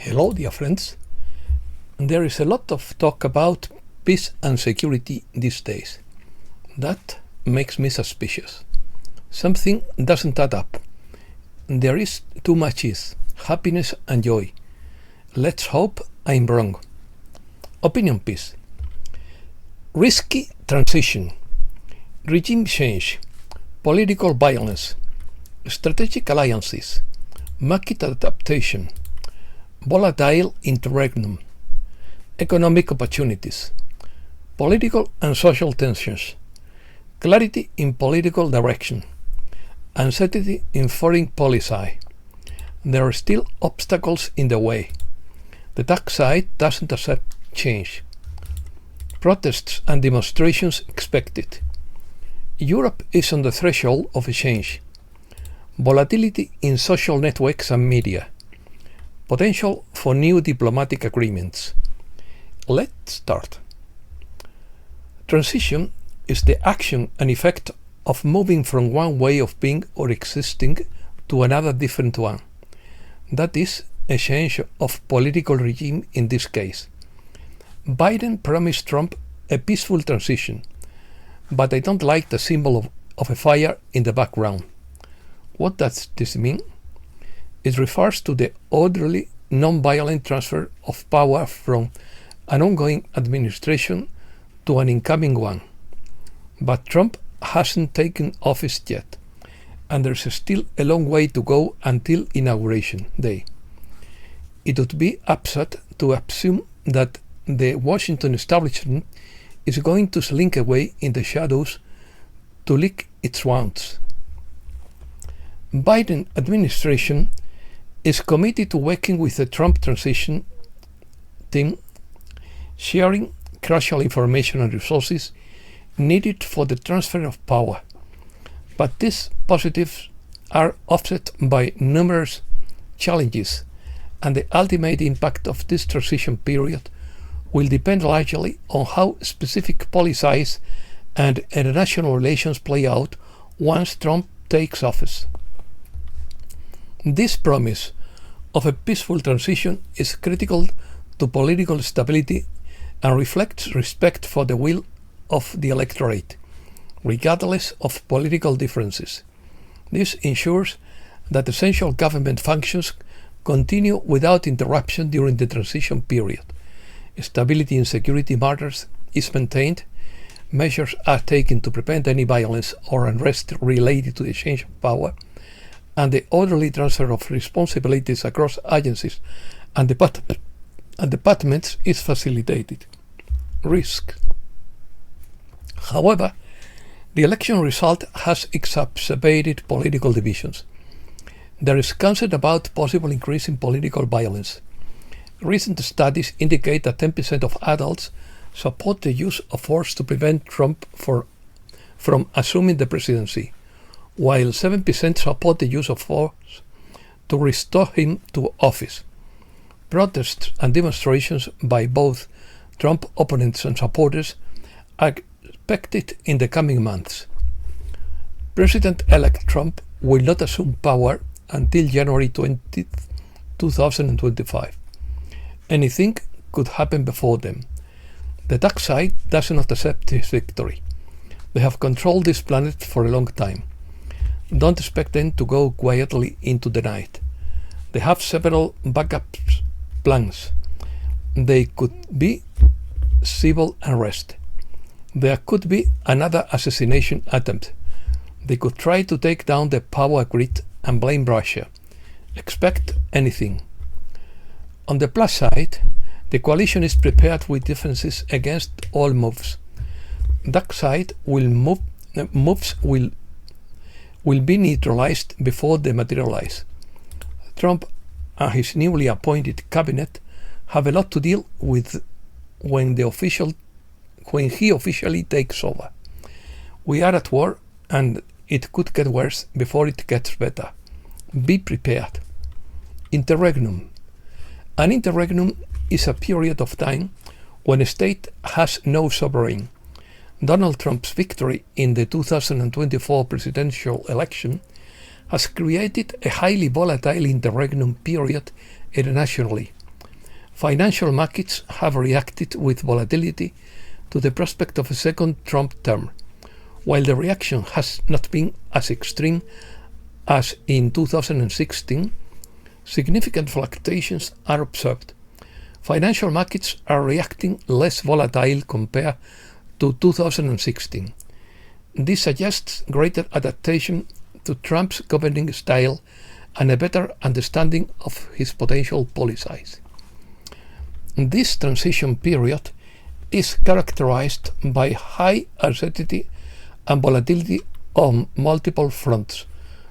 Hello, dear friends. There is a lot of talk about peace and security these days. That makes me suspicious. Something doesn't add up. There is too much ease, happiness and joy. Let's hope I'm wrong. Opinion piece. Risky transition, regime change, political violence, strategic alliances, market adaptation, volatile interregnum, economic opportunities, political and social tensions, clarity in political direction, uncertainty in foreign policy. There are still obstacles in the way. The dark side doesn't accept change. Protests and demonstrations expected. Europe is on the threshold of a change. Volatility in social networks and media. Potential for new diplomatic agreements. Let's start. Transition is the action and effect of moving from one way of being or existing to another different one. That is a change of political regime in this case. Biden promised Trump a peaceful transition, but I don't like the symbol of a fire in the background. What does this mean? It refers to the orderly, non-violent transfer of power from an ongoing administration to an incoming one. But Trump hasn't taken office yet, and there's still a long way to go until Inauguration Day. It would be absurd to assume that the Washington establishment is going to slink away in the shadows to lick its wounds. Biden administration is committed to working with the Trump transition team, sharing crucial information and resources needed for the transfer of power. But these positives are offset by numerous challenges, and the ultimate impact of this transition period will depend largely on how specific policies and international relations play out once Trump takes office. This promise of a peaceful transition is critical to political stability and reflects respect for the will of the electorate, regardless of political differences. This ensures that essential government functions continue without interruption during the transition period. Stability in security matters is maintained, measures are taken to prevent any violence or unrest related to the change of power, and the orderly transfer of responsibilities across agencies and departments is facilitated. Risk. However, the election result has exacerbated political divisions. There is concern about possible increase in political violence. Recent studies indicate that 10% of adults support the use of force to prevent Trump from assuming the presidency, while 7% support the use of force to restore him to office. Protests and demonstrations by both Trump opponents and supporters are expected in the coming months. President-elect Trump will not assume power until January 20, 2025. Anything could happen before then. The dark side does not accept his victory. They have controlled this planet for a long time. Don't expect them to go quietly into the night. They have several backup plans. They could be civil unrest. There could be another assassination attempt. They could try to take down the power grid and blame Russia. Expect anything. On the plus side, the coalition is prepared with defenses against all moves. Dark side moves will be neutralized before they materialize. Trump and his newly appointed cabinet have a lot to deal with when he officially takes over. We are at war, and it could get worse before it gets better. Be prepared. Interregnum. An interregnum is a period of time when a state has no sovereign. Donald Trump's victory in the 2024 presidential election has created a highly volatile interregnum period internationally, Financial markets have reacted with volatility to the prospect of a second Trump term. While the reaction has not been as extreme as in 2016, significant fluctuations are observed. Financial markets are reacting less volatile compared to 2016. This suggests greater adaptation to Trump's governing style and a better understanding of his potential policies. This transition period is characterized by high uncertainty and volatility on multiple fronts,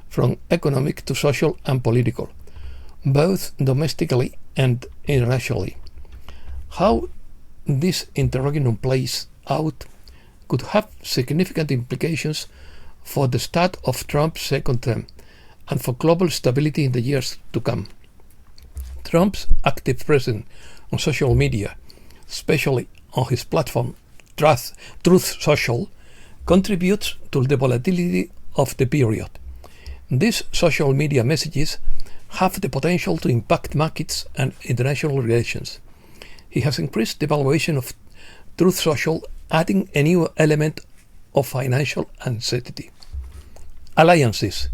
from economic to social and political, both domestically and internationally. How this interregnum plays out could have significant implications for the start of Trump's second term and for global stability in the years to come. Trump's active presence on social media, especially on his platform Truth Social, contributes to the volatility of the period. These social media messages have the potential to impact markets and international relations. He has increased the valuation of Truth Social, adding a new element of financial uncertainty. Alliances.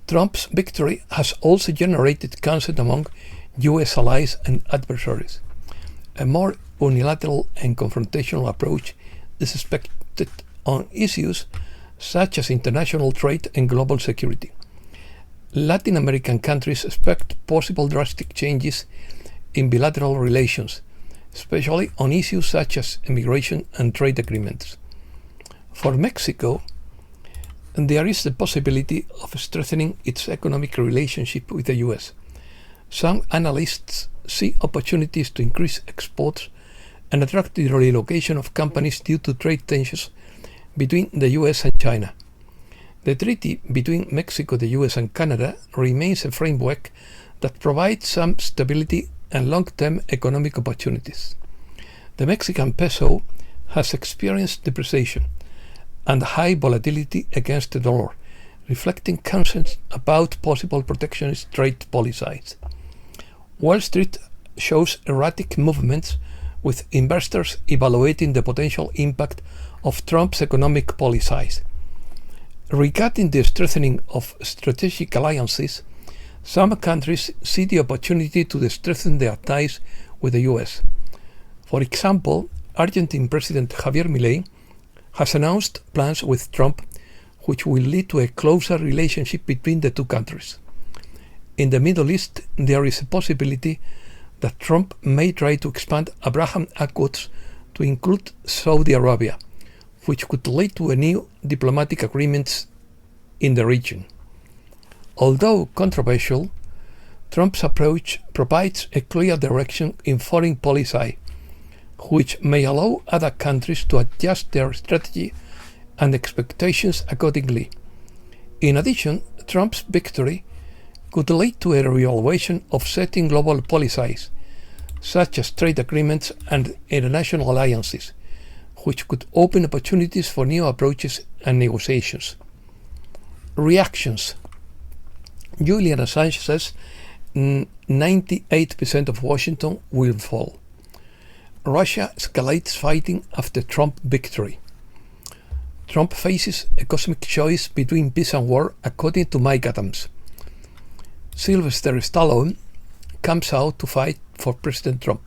Trump's victory has also generated concern among US allies and adversaries. A more unilateral and confrontational approach is expected on issues such as international trade and global security. Latin American countries expect possible drastic changes in bilateral relations, especially on issues such as immigration and trade agreements. For Mexico, there is the possibility of strengthening its economic relationship with the US. Some analysts see opportunities to increase exports and attract the relocation of companies due to trade tensions between the US and China. The treaty between Mexico, the US, and Canada remains a framework that provides some stability and long-term economic opportunities. The Mexican peso has experienced depreciation and high volatility against the dollar, reflecting concerns about possible protectionist trade policies. Wall Street shows erratic movements, with investors evaluating the potential impact of Trump's economic policies. Regarding the strengthening of strategic alliances, some countries see the opportunity to strengthen their ties with the US. For example, Argentine President Javier Milei has announced plans with Trump which will lead to a closer relationship between the two countries. In the Middle East, there is a possibility that Trump may try to expand Abraham Accords to include Saudi Arabia, which could lead to a new diplomatic agreements in the region. Although controversial, Trump's approach provides a clear direction in foreign policy, which may allow other countries to adjust their strategy and expectations accordingly. In addition, Trump's victory could lead to a reevaluation of certain global policies, such as trade agreements and international alliances, which could open opportunities for new approaches and negotiations. Reactions. Julian Assange says 98% of Washington will fall. Russia escalates fighting after Trump victory. Trump faces a cosmic choice between peace and war, according to Mike Adams. Sylvester Stallone comes out to fight for President Trump.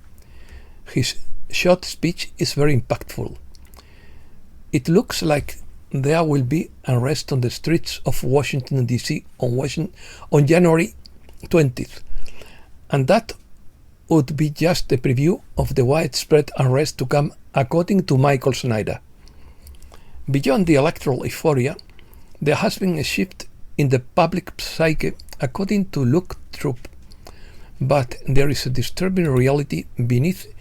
His short speech is very impactful. It looks like there will be unrest on the streets of Washington, D.C. on January 20th, and that would be just a preview of the widespread unrest to come, according to Michael Snyder. Beyond the electoral euphoria, there has been a shift in the public psyche, according to Luke Troop. But there is a disturbing reality beneath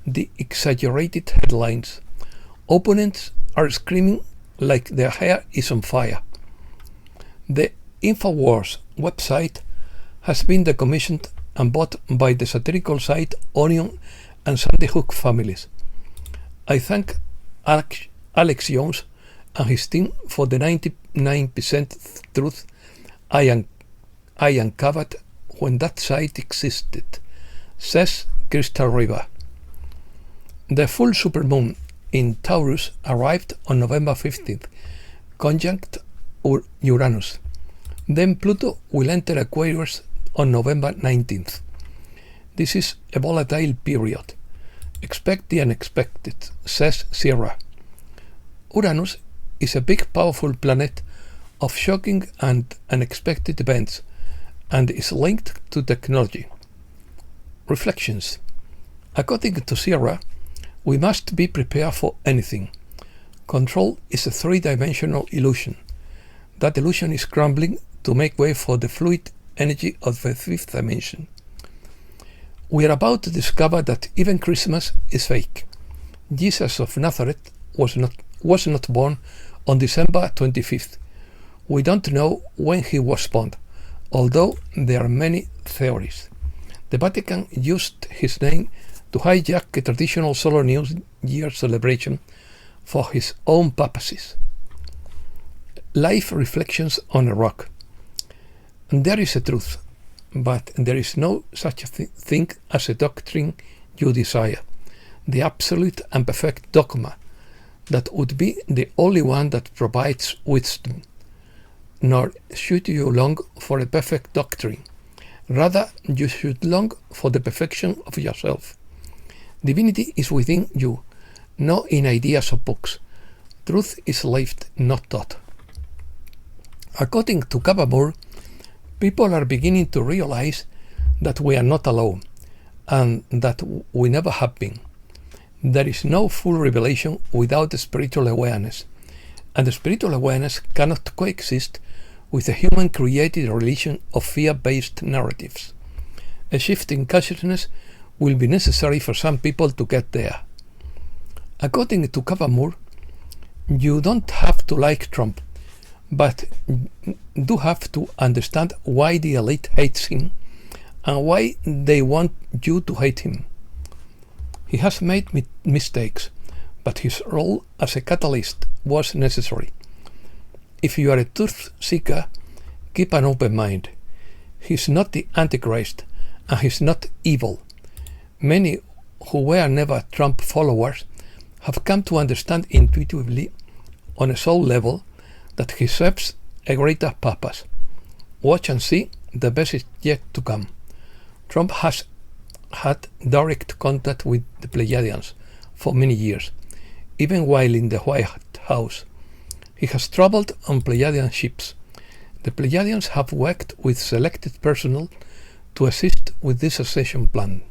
the exaggerated headlines. Opponents are screaming like their hair is on fire. The InfoWars website has been decommissioned and bought by the satirical site Onion and Sandy Hook families. I thank Alex Jones and his team for the 99% truth I uncovered when that site existed, says Crystal River. The full supermoon in Taurus arrived on November 15th, conjunct Uranus. Then Pluto will enter Aquarius on November 19th. This is a volatile period. Expect the unexpected, says Sierra. Uranus is a big, powerful planet of shocking and unexpected events and is linked to technology. Reflections. According to Sierra, we must be prepared for anything. Control is a three-dimensional illusion. That illusion is crumbling to make way for the fluid energy of the fifth dimension. We are about to discover that even Christmas is fake. Jesus of Nazareth was not born on December 25th. We don't know when he was born, although there are many theories. The Vatican used his name to hijack a traditional solar New Year celebration for his own purposes. Life reflections on a rock. There is a truth, but there is no such thing as a doctrine you desire, the absolute and perfect dogma that would be the only one that provides wisdom. Nor should you long for a perfect doctrine. Rather, you should long for the perfection of yourself. Divinity is within you, not in ideas or books. Truth is lived, not taught. According to Kabamur, people are beginning to realize that we are not alone, and that we never have been. There is no full revelation without spiritual awareness, and the spiritual awareness cannot coexist with a human-created religion of fear-based narratives. A shift in consciousness will be necessary for some people to get there. According to Kabamur, you don't have to like Trump, but do have to understand why the elite hates him and why they want you to hate him. He has made mistakes, but his role as a catalyst was necessary. If you are a truth seeker, keep an open mind. He's not the Antichrist, and he's not evil. Many who were never Trump followers have come to understand intuitively, on a soul level, that he serves a greater purpose. Watch and see, the best is yet to come. Trump has had direct contact with the Pleiadians for many years, even while in the White House. He has traveled on Pleiadian ships. The Pleiadians have worked with selected personnel to assist with this succession plans.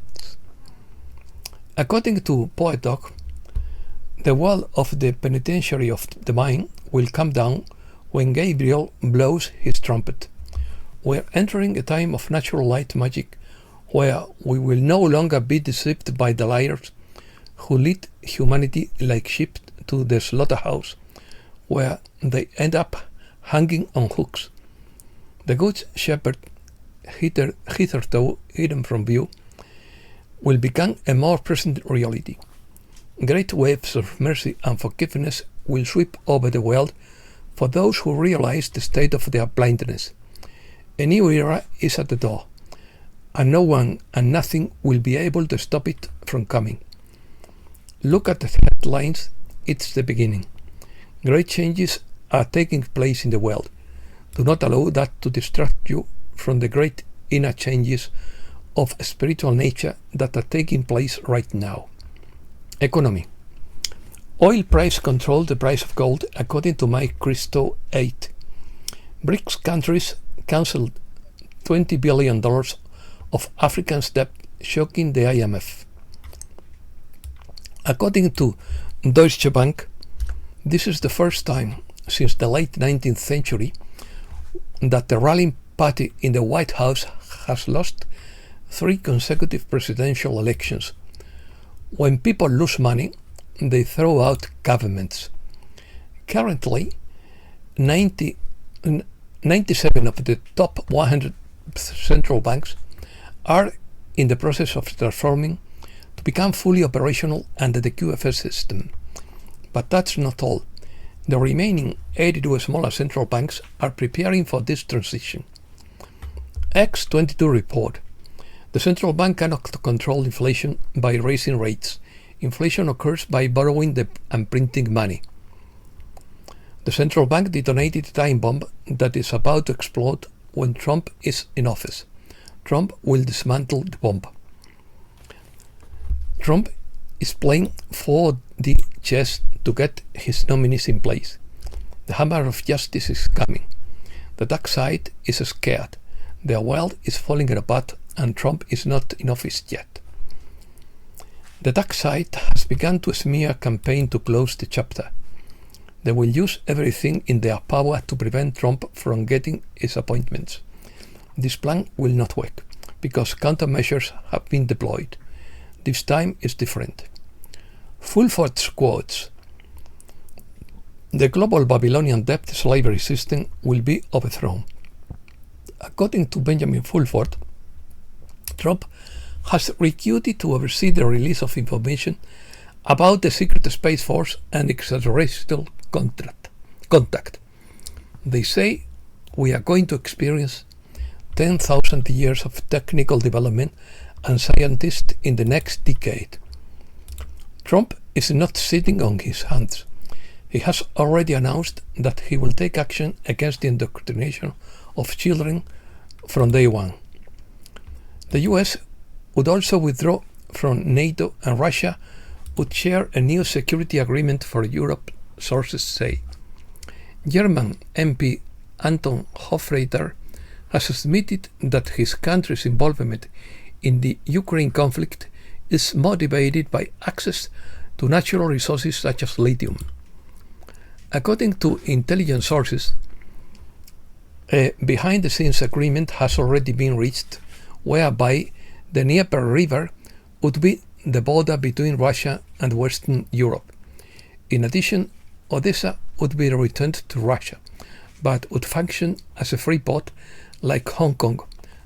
According to Poet Dog, the wall of the penitentiary of the mind will come down when Gabriel blows his trumpet. We are entering a time of natural light magic where we will no longer be deceived by the liars who lead humanity like sheep to the slaughterhouse, where they end up hanging on hooks. The good shepherd, hitherto hidden from view, will become a more present reality. Great waves of mercy and forgiveness will sweep over the world for those who realize the state of their blindness. A new era is at the door, and no one and nothing will be able to stop it from coming. Look at the headlines, it's the beginning. Great changes are taking place in the world. Do not allow that to distract you from the great inner changes of spiritual nature that are taking place right now. Economy. Oil price control the price of gold according to Mike Christo 8. BRICS countries cancelled $20 billion of Africans' debt, shocking the IMF. According to Deutsche Bank, this is the first time since the late 19th century that the ruling party in the White House has lost 3 consecutive presidential elections. When people lose money, they throw out governments. Currently, 97 of the top 100 central banks are in the process of transforming to become fully operational under the QFS system. But that's not all. The remaining 82 smaller central banks are preparing for this transition. X22 report. The central bank cannot control inflation by raising rates. Inflation occurs by borrowing and printing money. The central bank detonated a time bomb that is about to explode when Trump is in office. Trump will dismantle the bomb. Trump is playing 4D chess to get his nominees in place. The hammer of justice is coming. The dark side is scared. The world is falling apart and Trump is not in office yet. The dark side has begun to smear a campaign to close the chapter. They will use everything in their power to prevent Trump from getting his appointments. This plan will not work because countermeasures have been deployed. This time is different. Fulford's quotes: "The global Babylonian debt slavery system will be overthrown." According to Benjamin Fulford, Trump has recruited to oversee the release of information about the secret space force and extraterrestrial contact. They say we are going to experience 10,000 years of technical development and scientists in the next decade. Trump is not sitting on his hands. He has already announced that he will take action against the indoctrination of children from day one. The US would also withdraw from NATO, and Russia would share a new security agreement for Europe, sources say. German MP Anton Hofreiter has admitted that his country's involvement in the Ukraine conflict is motivated by access to natural resources such as lithium. According to intelligence sources, a behind-the-scenes agreement has already been reached whereby the Dnieper River would be the border between Russia and Western Europe. In addition, Odessa would be returned to Russia, but would function as a free port like Hong Kong,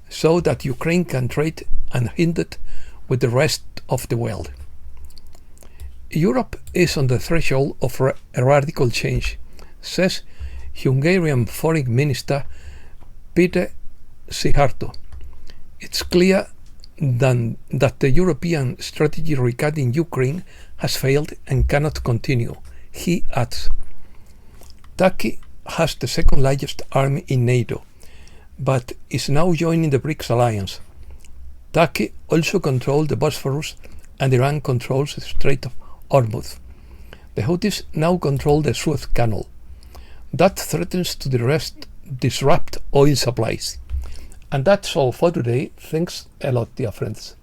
so that Ukraine can trade unhindered with the rest of the world. Europe is on the threshold of a radical change, says Hungarian Foreign Minister Peter Szijjártó. It's clear that the European strategy regarding Ukraine has failed and cannot continue, he adds. Turkey has the second largest army in NATO, but is now joining the BRICS alliance. Turkey also controls the Bosphorus and Iran controls the Strait of Hormuz. The Houthis now control the Suez Canal. That threatens to disrupt oil supplies. And that's all for today. Thanks a lot, dear friends.